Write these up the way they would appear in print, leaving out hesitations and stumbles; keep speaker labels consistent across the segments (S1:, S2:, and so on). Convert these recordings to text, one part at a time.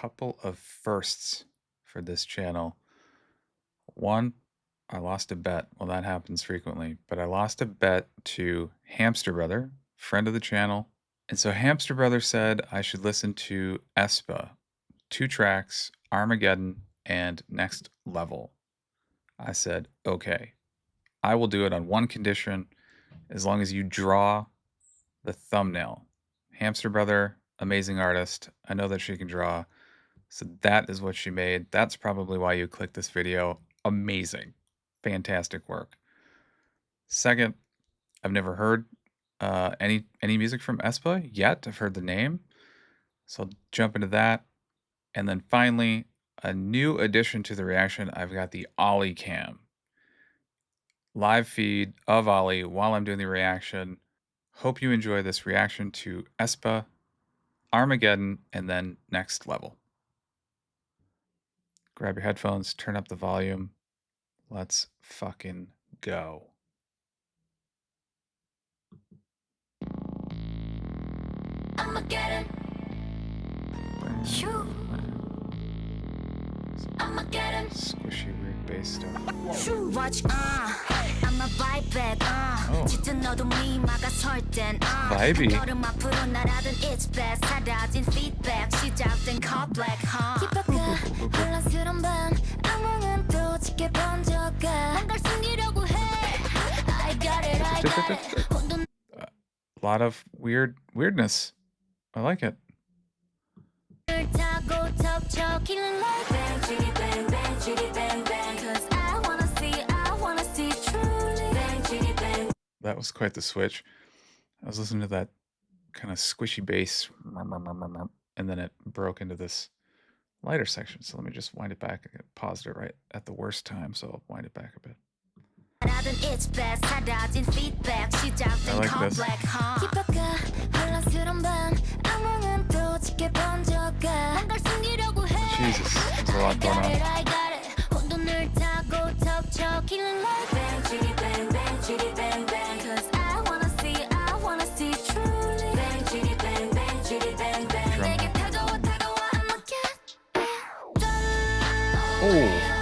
S1: couple of firsts for this channel. One, I lost a bet. Well, that happens frequently, but I lost a bet to Hamster Brother, friend of the channel. And so Hamster Brother said I should listen to aespa, 2 tracks, Armageddon and Next Level. I said, okay, I will do it on one condition, as long as you draw the thumbnail. Hamster Brother, amazing artist. I know that she can draw. So that is what she made. That's probably why you clicked this video. Amazing. Fantastic work. Second, I've never heard any music from aespa yet. I've heard the name. So I'll jump into that. And then finally, a new addition to the reaction. I've got the Ollie cam. Live feed of Ollie while I'm doing the reaction. Hope you enjoy this reaction to aespa, Armageddon, and then Next Level. Grab your headphones, turn up the volume. Let's fucking go.
S2: Armageddon. Shoo. Armageddon.
S1: Squishy weird bass stuff.
S2: Shoo. Watch, I'm a vibe back, 짙은 어둠 위마가 설 땐,
S1: Vibey.
S2: 걸음 앞으로 날아든 it's best. 사라진 feedback, 시작된 cut black, 깊어가 혼란스러운 밤, 악몽은 또 짙게 번져가. 뭔가를 숨기려고 해. I got it, I got it.
S1: A lot of weirdness. I like it. That was quite the switch. I was listening to that kind of squishy bass, and then it broke into this lighter section. So let me just wind it back. I paused it right at the worst time, so I'll wind it back a bit. I like this. Jesus, there's a lot going on. Oh.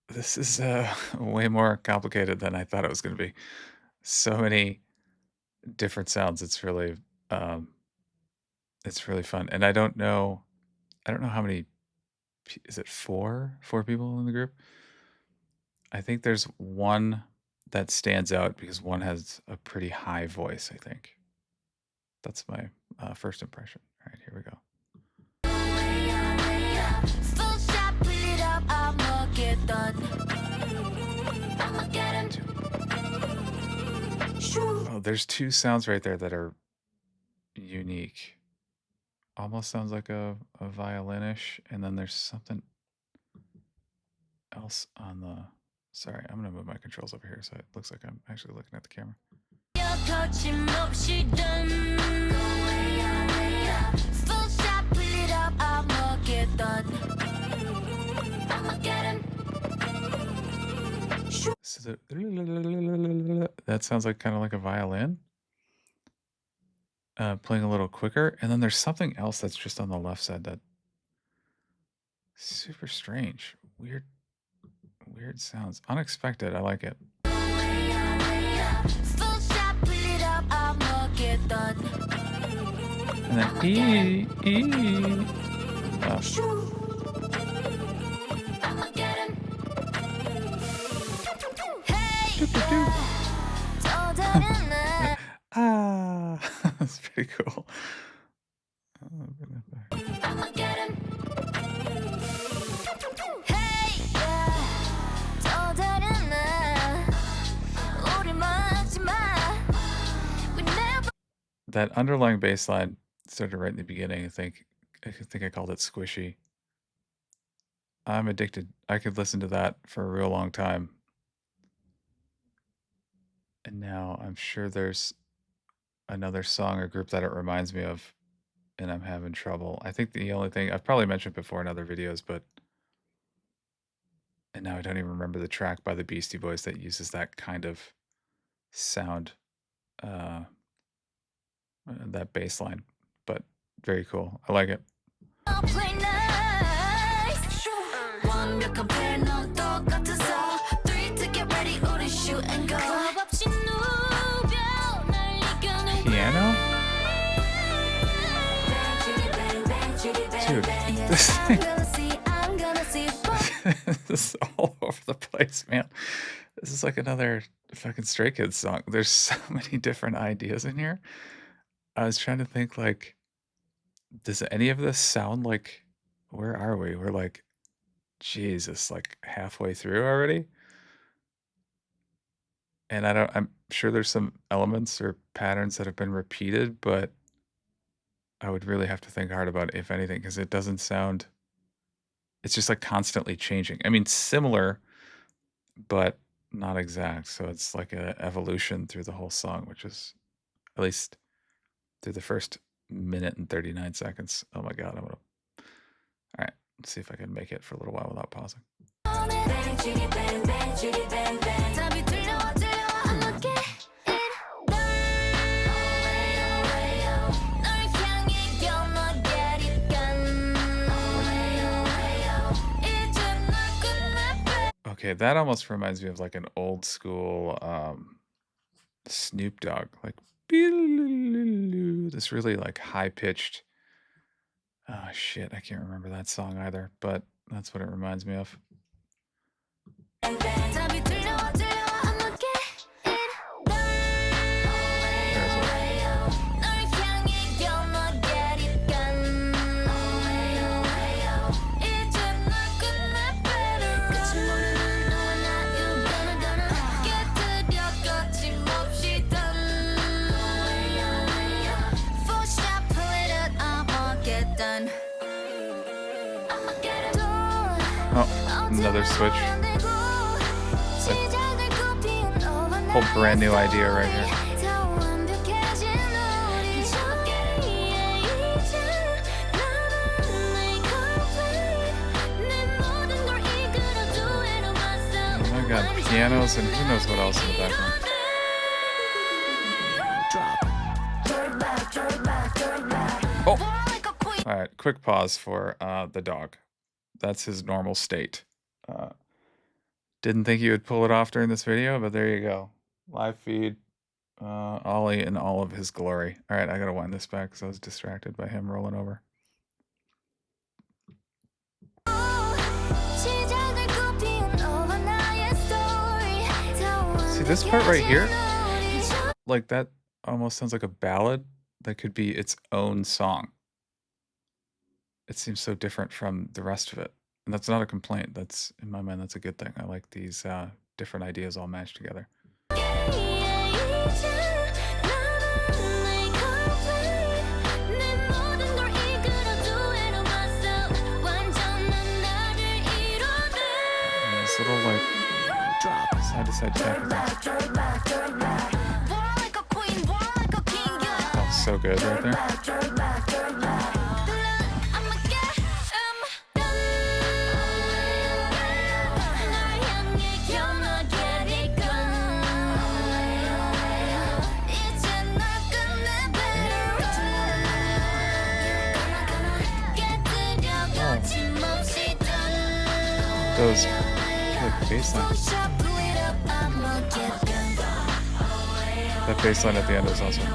S1: This is way more complicated than I thought it was going to be. So many different sounds. It's really fun. And I don't know how many. Is it four people in the group? I think there's one that stands out because one has a pretty high voice. I think that's my first impression. All right, here we go. Oh, there's two sounds right there that are unique. Almost sounds like a violinish, and then there's something else on the. Sorry, I'm gonna move my controls over here so it looks like I'm actually looking at the camera. So that sounds like kind of like a violin playing a little quicker, and then there's something else that's just on the left side that super strange, weird sounds, unexpected. I like it. And then that's pretty cool. That underlying bass line started right in the beginning. I think I called it squishy. I'm addicted. I could listen to that for a real long time. And now I'm sure there's another song or group that it reminds me of. and I'm having trouble. I think the only thing I've probably mentioned before in other videos, and now I don't even remember the track by the Beastie Boys that uses that kind of sound, that bass line, but very cool. I like it.
S2: play nice. 완벽한 플랜은 똑같아서 3 to get ready 우리 shoot and go. 겁 없이 누벼 날 이겨내.
S1: Piano? Dude, this thing this is all over the place, man. This is like another fucking Stray Kids song. There's so many different ideas in here. I was trying to think, like, does any of this sound like where are we? We're like, Jesus, like halfway through already? And I'm sure there's some elements or patterns that have been repeated, but I would really have to think hard about if anything, because it doesn't sound it's just like constantly changing. I mean, similar, but not exact. So it's like an evolution through the whole song, which is at least through the first minute and 39 seconds. Oh my God, I'm gonna. All right, let's see if I can make it for a little while without pausing. Okay, that almost reminds me of like an old school Snoop Dogg, like this really like high pitched. Oh shit, I can't remember that song either, but that's what it reminds me of. Oh, another switch. Whole brand new idea right here. Oh my God, pianos and who knows what else in the background. Oh! Alright, quick pause for the dog. That's his normal state. Didn't think you would pull it off during this video, but there you go. Live feed, Ollie in all of his glory. All right, I gotta wind this back because I was distracted by him rolling over. See this part right here? Like that almost sounds like a ballad that could be its own song. It seems so different from the rest of it. And that's not a complaint. That's, in my mind, that's a good thing. I like these different ideas all mashed together. And this little like side to side tap. Oh, so good right there. Those bass line. That bass line at the end is awesome.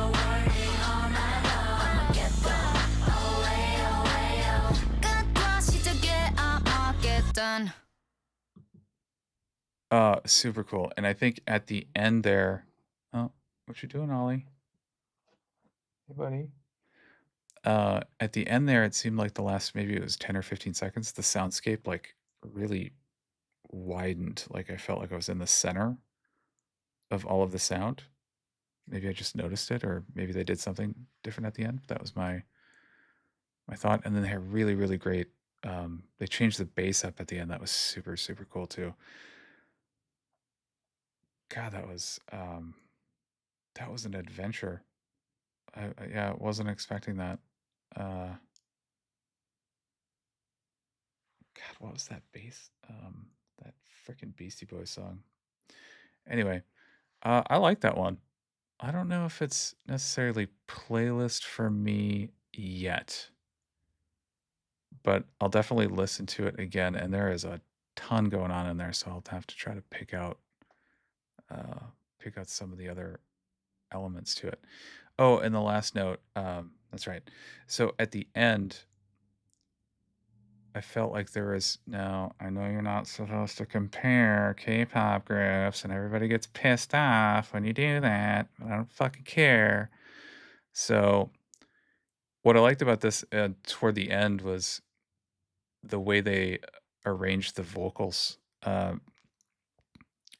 S1: Super cool. And I think at the end there, oh, what you doing, Ollie? Hey, buddy. At the end there, it seemed like the last, maybe it was 10 or 15 seconds, the soundscape like really widened. Like I felt like I was in the center of all of the sound. Maybe I just noticed it, or maybe they did something different at the end. That was my thought. And then they had really, really great, they changed the bass up at the end. That was super, super cool too. God, that was an adventure. Yeah, I wasn't expecting that. God, what was that bass? That freaking Beastie Boys song. Anyway, I like that one. I don't know if it's necessarily playlist for me yet, but I'll definitely listen to it again. And there is a ton going on in there, so I'll have to try to pick out some of the other elements to it. Oh, and the last note, that's right. So at the end, I felt like there was now, I know you're not supposed to compare K-pop groups, and everybody gets pissed off when you do that. I don't fucking care. So what I liked about this toward the end was the way they arranged the vocals.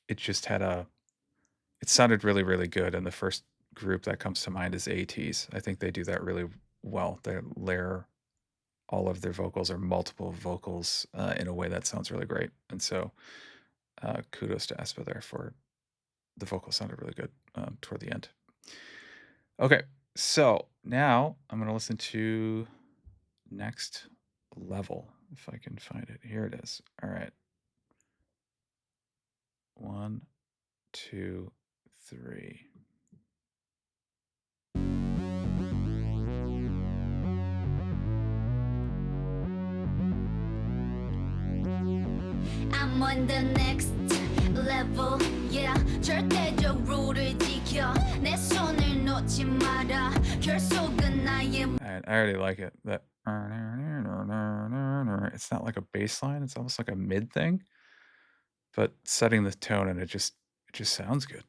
S1: It just had it sounded really, really good. And the first group that comes to mind is ATs. I think they do that really well. They layer all of their vocals or multiple vocals in a way that sounds really great. And so kudos to aespa there for the vocal sounded really good toward the end. Okay, so now I'm going to listen to Next Level, if I can find it. Here it is. All right. 1, 2, 3.
S2: I'm on the next level, yeah. 절대적 룰을 지켜 내 손을 놓지 마라. 결속은 나의.
S1: I already like it. That it's not like a bass line. It's almost like a mid thing, but setting the tone and it just sounds good.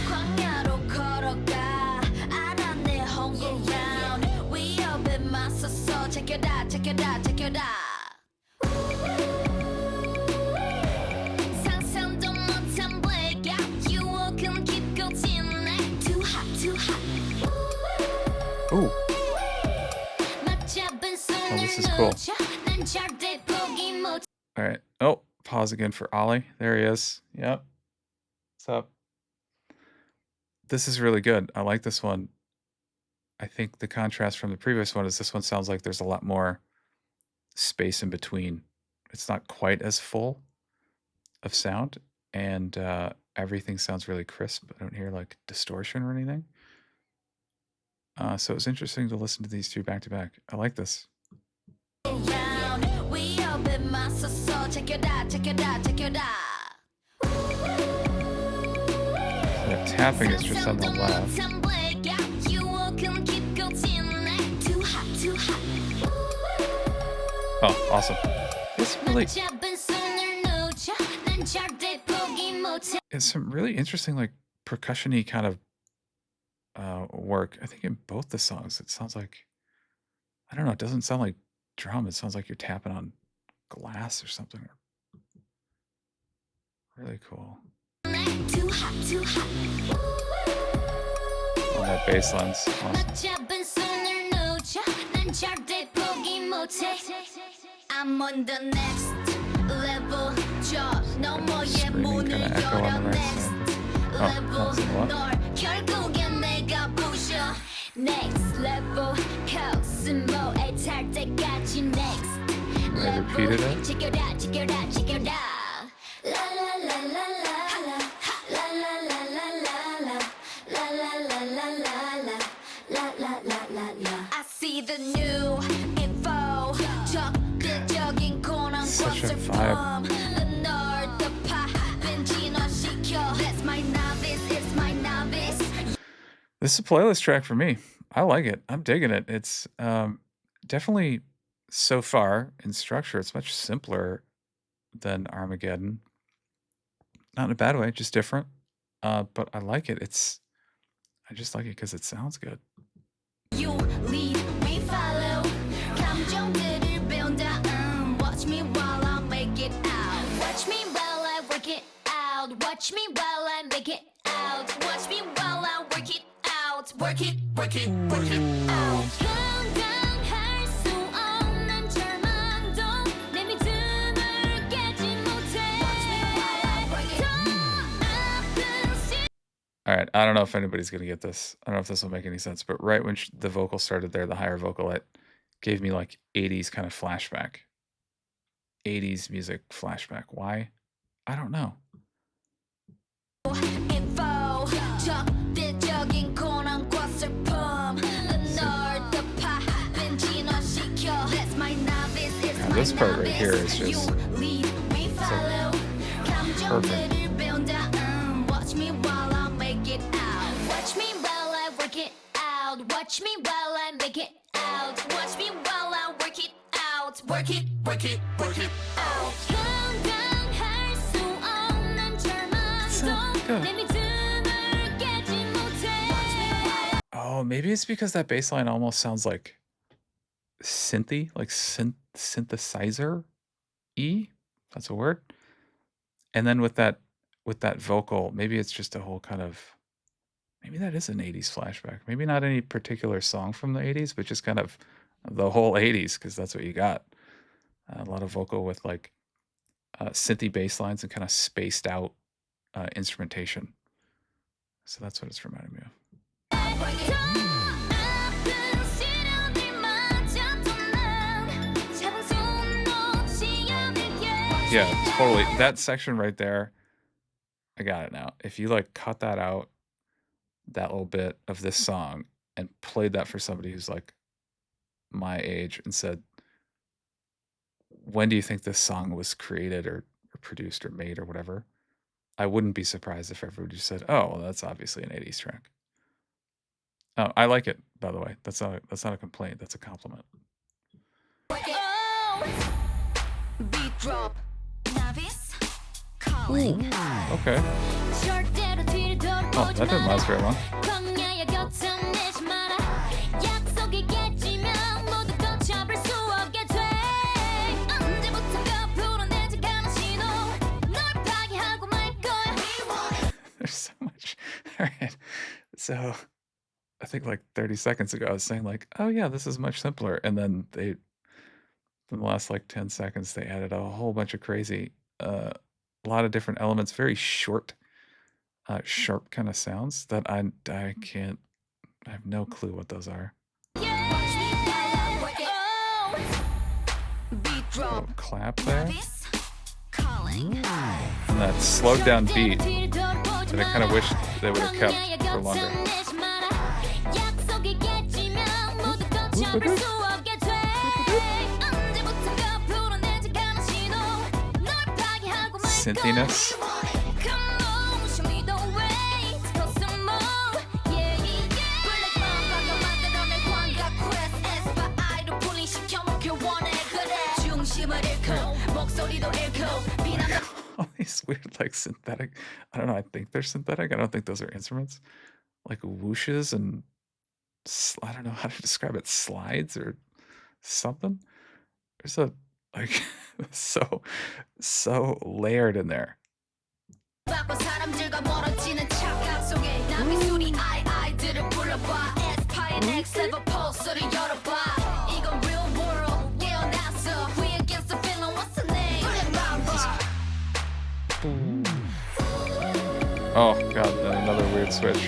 S2: 광야로 걸어가 알아 내 home ground 위협에 맞서서 제껴라 제껴라 제껴라 상상도 못한 blackout 유혹은 깊고 진해 too hot too hot
S1: Ooh.
S2: 맞잡은
S1: Oh, this is
S2: 손을
S1: cool.
S2: 놓쳐 난 절대 포기 못.
S1: All right. Oh, pause again for Ollie. There he is. Yep. What's up? This is really good. I like this one. I think the contrast from the previous one is this one sounds like there's a lot more space in between. It's not quite as full of sound, and everything sounds really crisp. I don't hear like distortion or anything. So it was interesting to listen to these two back to back. I like this. The tapping is just something loud. Oh, awesome. It's really, it's some really interesting, like percussion-y kind of work. I think in both the songs, it sounds like, I don't know, it doesn't sound like drum. It sounds like you're tapping on glass or something. Really cool. Oh, that bass line's awesome.
S2: I'm on the next level. 저 너머의
S1: Screaming
S2: 문을
S1: kinda echo
S2: 열어
S1: on the right
S2: next
S1: side. Oh,
S2: level.
S1: that's a lot.
S2: 널 결국엔 내가 부셔. Next level. 코스모에 탈 때까지 next
S1: I
S2: level.
S1: repeated it.
S2: 지켜라 지켜라 지켜라. La la la la la la. La la la la la la. La la la la la la. La la la la la. I see the new info. 적극적인 고난
S1: Such a
S2: 것을
S1: vibe.
S2: 널 덮아 벤진화시켜. That's my novice, it's my novice.
S1: This is a playlist track for me. I like it. I'm digging it. It's definitely so far in structure, it's much simpler than Armageddon. Not in a bad way, just different. But I like it. I just like it because it sounds good.
S2: You lead, we follow. 감정들을 배운다. Watch me while I make it out. Watch me while I work it out. Watch me while I make it out. Watch me while I work it out. Work it, work it, work it out. 감당할 수 없는 절망도 내 믿음을 깨지 못해. Watch me while I work it. 더 아픈
S1: All right, I don't know if anybody's gonna get this. I don't know if this will make any sense, but right when the vocal started there, the higher vocal, it gave me like 80s kind of flashback. 80s music flashback. Why? I don't know. Now this part right here is just so perfect.
S2: Watch me while I make it out. Watch me while I work it out. Watch me while I make it out. Watch me while I work it out. Work it, work it, work it out. 건강할 수 없는 절망도 내 믿음을 깨지 못해.
S1: Oh, maybe it's because that bass line almost sounds like synthy, like synthesizer E. That's a word. And then with that vocal, maybe it's just a whole kind of, maybe that is an 80s flashback. Maybe not any particular song from the 80s, but just kind of the whole 80s, because that's what you got. A lot of vocal with like synthy bass lines and kind of spaced out instrumentation. So that's what it's reminding me of. Yeah, totally. That section right there, I got it now. If you like cut that out, that little bit of this song, and played that for somebody who's like my age and said, when do you think this song was created or produced or made or whatever? I wouldn't be surprised if everybody just said, oh, well, that's obviously an 80s track. Oh, I like it, by the way. That's not a complaint. That's a compliment. Ooh, okay. Oh, that didn't last very long. There's so much. All right. So I think like 30 seconds ago, I was saying like, oh yeah, this is much simpler. And then in the last like 10 seconds, they added a whole bunch of crazy, a lot of different elements, very short, sharp kind of sounds that I have no clue what those are. Little clap there. And that slowed down beat that I kind of wish they would have kept for longer. Synthiness. All these weird like synthetic, I don't know, I think they're synthetic. I don't think those are instruments. Like whooshes and I don't know how to describe it, slides or something. There's a like so layered in there. Oh god, another weird switch.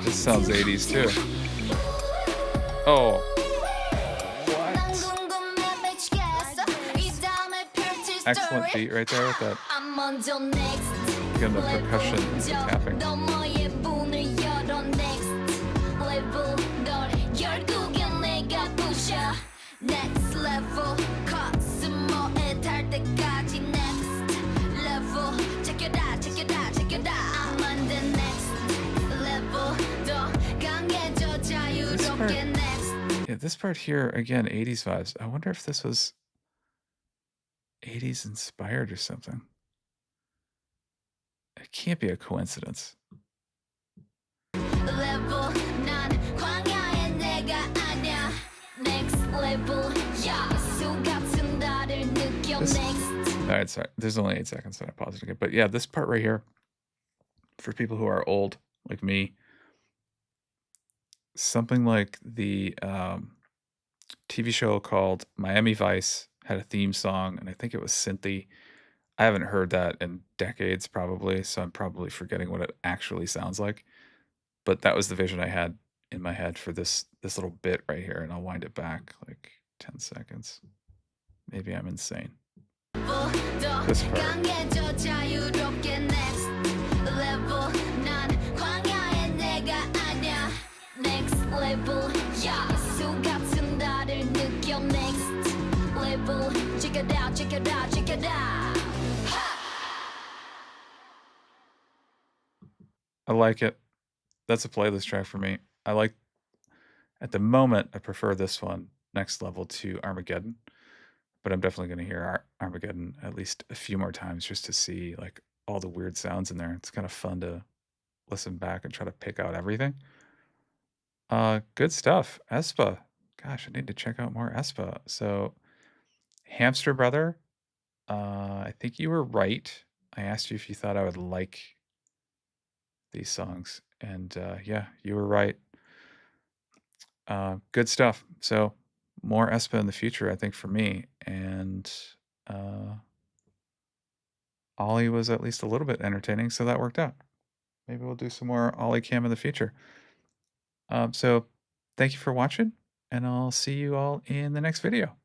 S1: This sounds 80s too. Oh. What? Excellent beat right there with that. Again, the percussion and the tapping. Next level, 코스모에 달 때까지 next level. Check it out, check it out, check it out. I'm on the next level. 더 강해져 자유롭게 next. Yeah, this part here again, 80s vibes. I wonder if this was 80s inspired or something. It can't be a coincidence. Level, 난 광야의 내가 아냐. Next level, alright, sorry. There's only 8 seconds that I paused it again. But yeah, this part right here, for people who are old, like me, something like the TV show called Miami Vice had a theme song, and I think it was synthy. I haven't heard that in decades probably, so I'm probably forgetting what it actually sounds like, but that was the vision I had in my head for this little bit right here, and I'll wind it back like 10 seconds. Maybe I'm insane.
S2: 더
S1: This part.
S2: 강해져 자유롭게 next level 난 광야의 내가 아냐 next level yeah 수 같은 나를 느껴 next level check it out check it out check it out
S1: I like it. That's a playlist track for me. I like at the moment, I prefer this one, Next Level, to Armageddon, but I'm definitely gonna hear Armageddon at least a few more times just to see, like, all the weird sounds in there. It's kinda fun to listen back and try to pick out everything. Good stuff. aespa. Gosh, I need to check out more aespa. So, Hamster Brother, I think you were right. I asked you if you thought I would like these songs, and, yeah, you were right. Good stuff. So, more aespa in the future, I think, for me, and, uh, Ollie was at least a little bit entertaining, so that worked out. Maybe we'll do some more Ollie Cam in the future. So thank you for watching, and I'll see you all in the next video.